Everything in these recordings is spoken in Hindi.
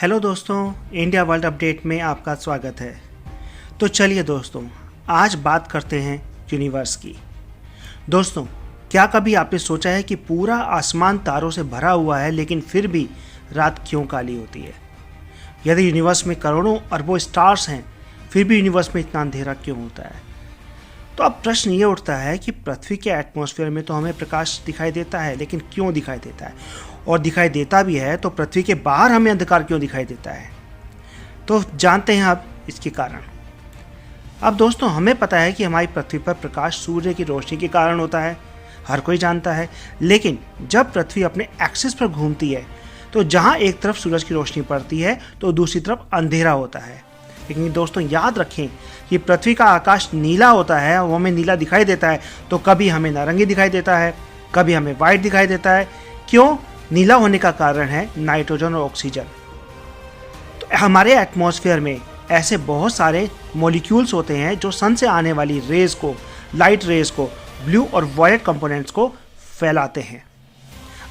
हेलो दोस्तों, इंडिया वर्ल्ड अपडेट में आपका स्वागत है। तो चलिए दोस्तों, आज बात करते हैं यूनिवर्स की। दोस्तों, क्या कभी आपने सोचा है कि पूरा आसमान तारों से भरा हुआ है लेकिन फिर भी रात क्यों काली होती है? यदि यूनिवर्स में करोड़ों अरबों स्टार्स हैं, फिर भी यूनिवर्स में इतना अंधेरा क्यों होता है? तो अब प्रश्न ये उठता है कि पृथ्वी के एटमॉस्फेयर में तो हमें प्रकाश दिखाई देता है, लेकिन क्यों दिखाई देता है? और दिखाई देता भी है तो पृथ्वी के बाहर हमें अंधकार क्यों दिखाई देता है? तो जानते हैं अब इसके कारण। अब दोस्तों, हमें पता है कि हमारी पृथ्वी पर प्रकाश सूर्य की रोशनी के कारण होता है, हर कोई जानता है। लेकिन जब पृथ्वी अपने एक्सिस पर घूमती है तो जहाँ एक तरफ सूरज की रोशनी पड़ती है तो दूसरी तरफ अंधेरा होता है। लेकिन दोस्तों, याद रखें कि पृथ्वी का आकाश नीला होता है, वो हमें नीला दिखाई देता है तो कभी हमें नारंगी दिखाई देता है, कभी हमें वाइट दिखाई देता है। क्यों? नीला होने का कारण है नाइट्रोजन और ऑक्सीजन। तो हमारे एटमॉस्फेयर में ऐसे बहुत सारे मॉलिक्यूल्स होते हैं जो सन से आने वाली रेज को, लाइट रेज को, ब्लू और वायलेट कंपोनेंट्स को फैलाते हैं।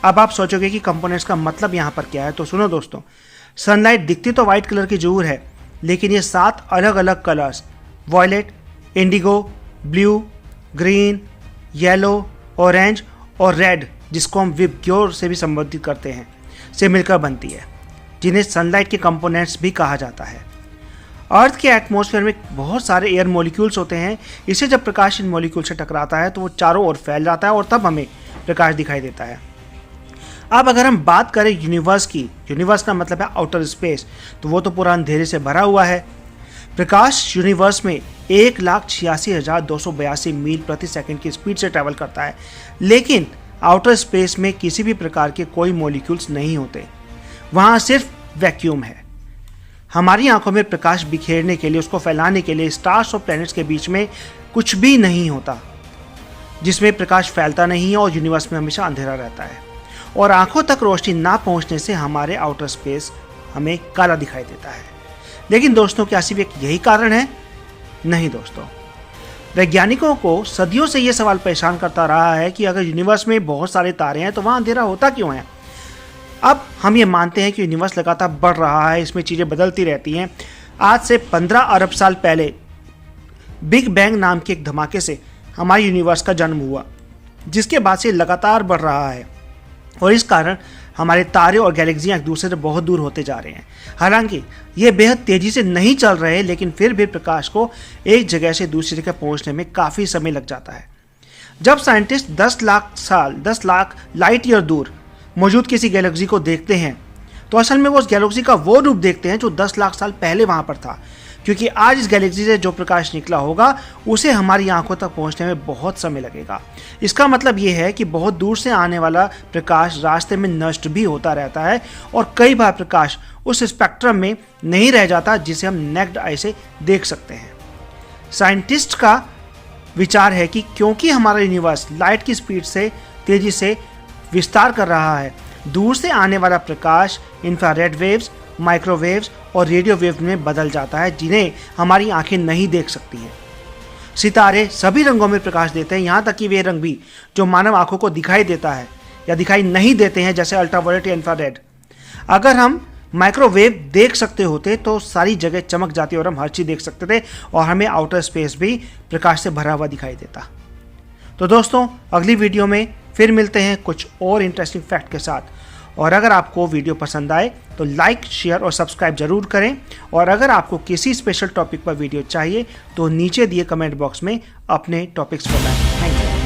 अब आप सोचोगे कि कंपोनेंट्स का मतलब यहाँ पर क्या है, तो सुनो दोस्तों, सनलाइट दिखती तो वाइट कलर की जरूर है, लेकिन ये 7 अलग अलग colours violet, indigo, blue, green, yellow, orange और रेड, जिसको हम विबग्योर से भी संबोधित करते हैं, से मिलकर बनती है, जिन्हें सनलाइट के कंपोनेंट्स भी कहा जाता है। अर्थ के एटमॉस्फेयर में बहुत सारे एयर मॉलिक्यूल्स होते हैं। इसे जब प्रकाश इन मॉलिक्यूल से टकराता है तो वो चारों ओर फैल जाता है और तब हमें प्रकाश दिखाई देता है। अब अगर हम बात करें यूनिवर्स की, यूनिवर्स का मतलब है आउटर स्पेस, तो वो तो पूरा अंधेरे से भरा हुआ है। प्रकाश यूनिवर्स में 1,86,282 मील प्रति सेकंड की स्पीड से ट्रैवल करता है, लेकिन आउटर स्पेस में किसी भी प्रकार के कोई मॉलिक्यूल्स नहीं होते, वहाँ सिर्फ वैक्यूम है। हमारी आंखों में प्रकाश बिखेरने के लिए, उसको फैलाने के लिए स्टार्स और प्लैनेट्स के बीच में कुछ भी नहीं होता, जिसमें प्रकाश फैलता नहीं है और यूनिवर्स में हमेशा अंधेरा रहता है। और आंखों तक रोशनी ना पहुंचने से हमारे आउटर स्पेस हमें काला दिखाई देता है। लेकिन दोस्तों, क्या सिर्फ एक यही कारण है? नहीं दोस्तों, वैज्ञानिकों को सदियों से यह सवाल परेशान करता रहा है कि अगर यूनिवर्स में बहुत सारे तारे हैं तो वहाँ अंधेरा होता क्यों है। अब हम ये मानते हैं कि यूनिवर्स लगातार बढ़ रहा है, इसमें चीज़ें बदलती रहती हैं। आज से 15 अरब साल पहले बिग बैंग नाम के एक धमाके से हमारे यूनिवर्स का जन्म हुआ, जिसके बाद से लगातार बढ़ रहा है और इस कारण हमारे तारे और गैलेक्सियाँ एक दूसरे से बहुत दूर होते जा रहे हैं। हालांकि ये बेहद तेज़ी से नहीं चल रहे, लेकिन फिर भी प्रकाश को एक जगह से दूसरी जगह पहुंचने में काफ़ी समय लग जाता है। जब साइंटिस्ट 10 लाख लाइट ईयर दूर मौजूद किसी गैलेक्सी को देखते हैं तो असल में वो उस गैलेक्सी का वो रूप देखते हैं जो 10 लाख साल पहले वहाँ पर था, क्योंकि आज इस गैलेक्सी से जो प्रकाश निकला होगा उसे हमारी आंखों तक पहुंचने में बहुत समय लगेगा। इसका मतलब ये है कि बहुत दूर से आने वाला प्रकाश रास्ते में नष्ट भी होता रहता है और कई बार प्रकाश उस स्पेक्ट्रम में नहीं रह जाता जिसे हम नेक्ड आई से देख सकते हैं। साइंटिस्ट का विचार है कि क्योंकि हमारा यूनिवर्स लाइट की स्पीड से तेजी से विस्तार कर रहा है, दूर से आने वाला प्रकाश इंफ्रारेड वेव्स, माइक्रोवेव्स और रेडियो वेव में बदल जाता है, जिन्हें हमारी आंखें नहीं देख सकती हैं। सितारे सभी रंगों में प्रकाश देते हैं, यहाँ तक कि वे रंग भी जो मानव आंखों को दिखाई देता है या दिखाई नहीं देते हैं, जैसे अल्ट्रावायलेट या इंफ्रारेड। अगर हम माइक्रोवेव देख सकते होते तो सारी जगह चमक जाती और हम हर चीज़ देख सकते थे और हमें आउटर स्पेस भी प्रकाश से भरा हुआ दिखाई देता। तो दोस्तों, अगली वीडियो में फिर मिलते हैं कुछ और इंटरेस्टिंग फैक्ट के साथ। और अगर आपको वीडियो पसंद आए तो लाइक, शेयर और सब्सक्राइब जरूर करें। और अगर आपको किसी स्पेशल टॉपिक पर वीडियो चाहिए तो नीचे दिए कमेंट बॉक्स में अपने टॉपिक्स बताएं। Thank you.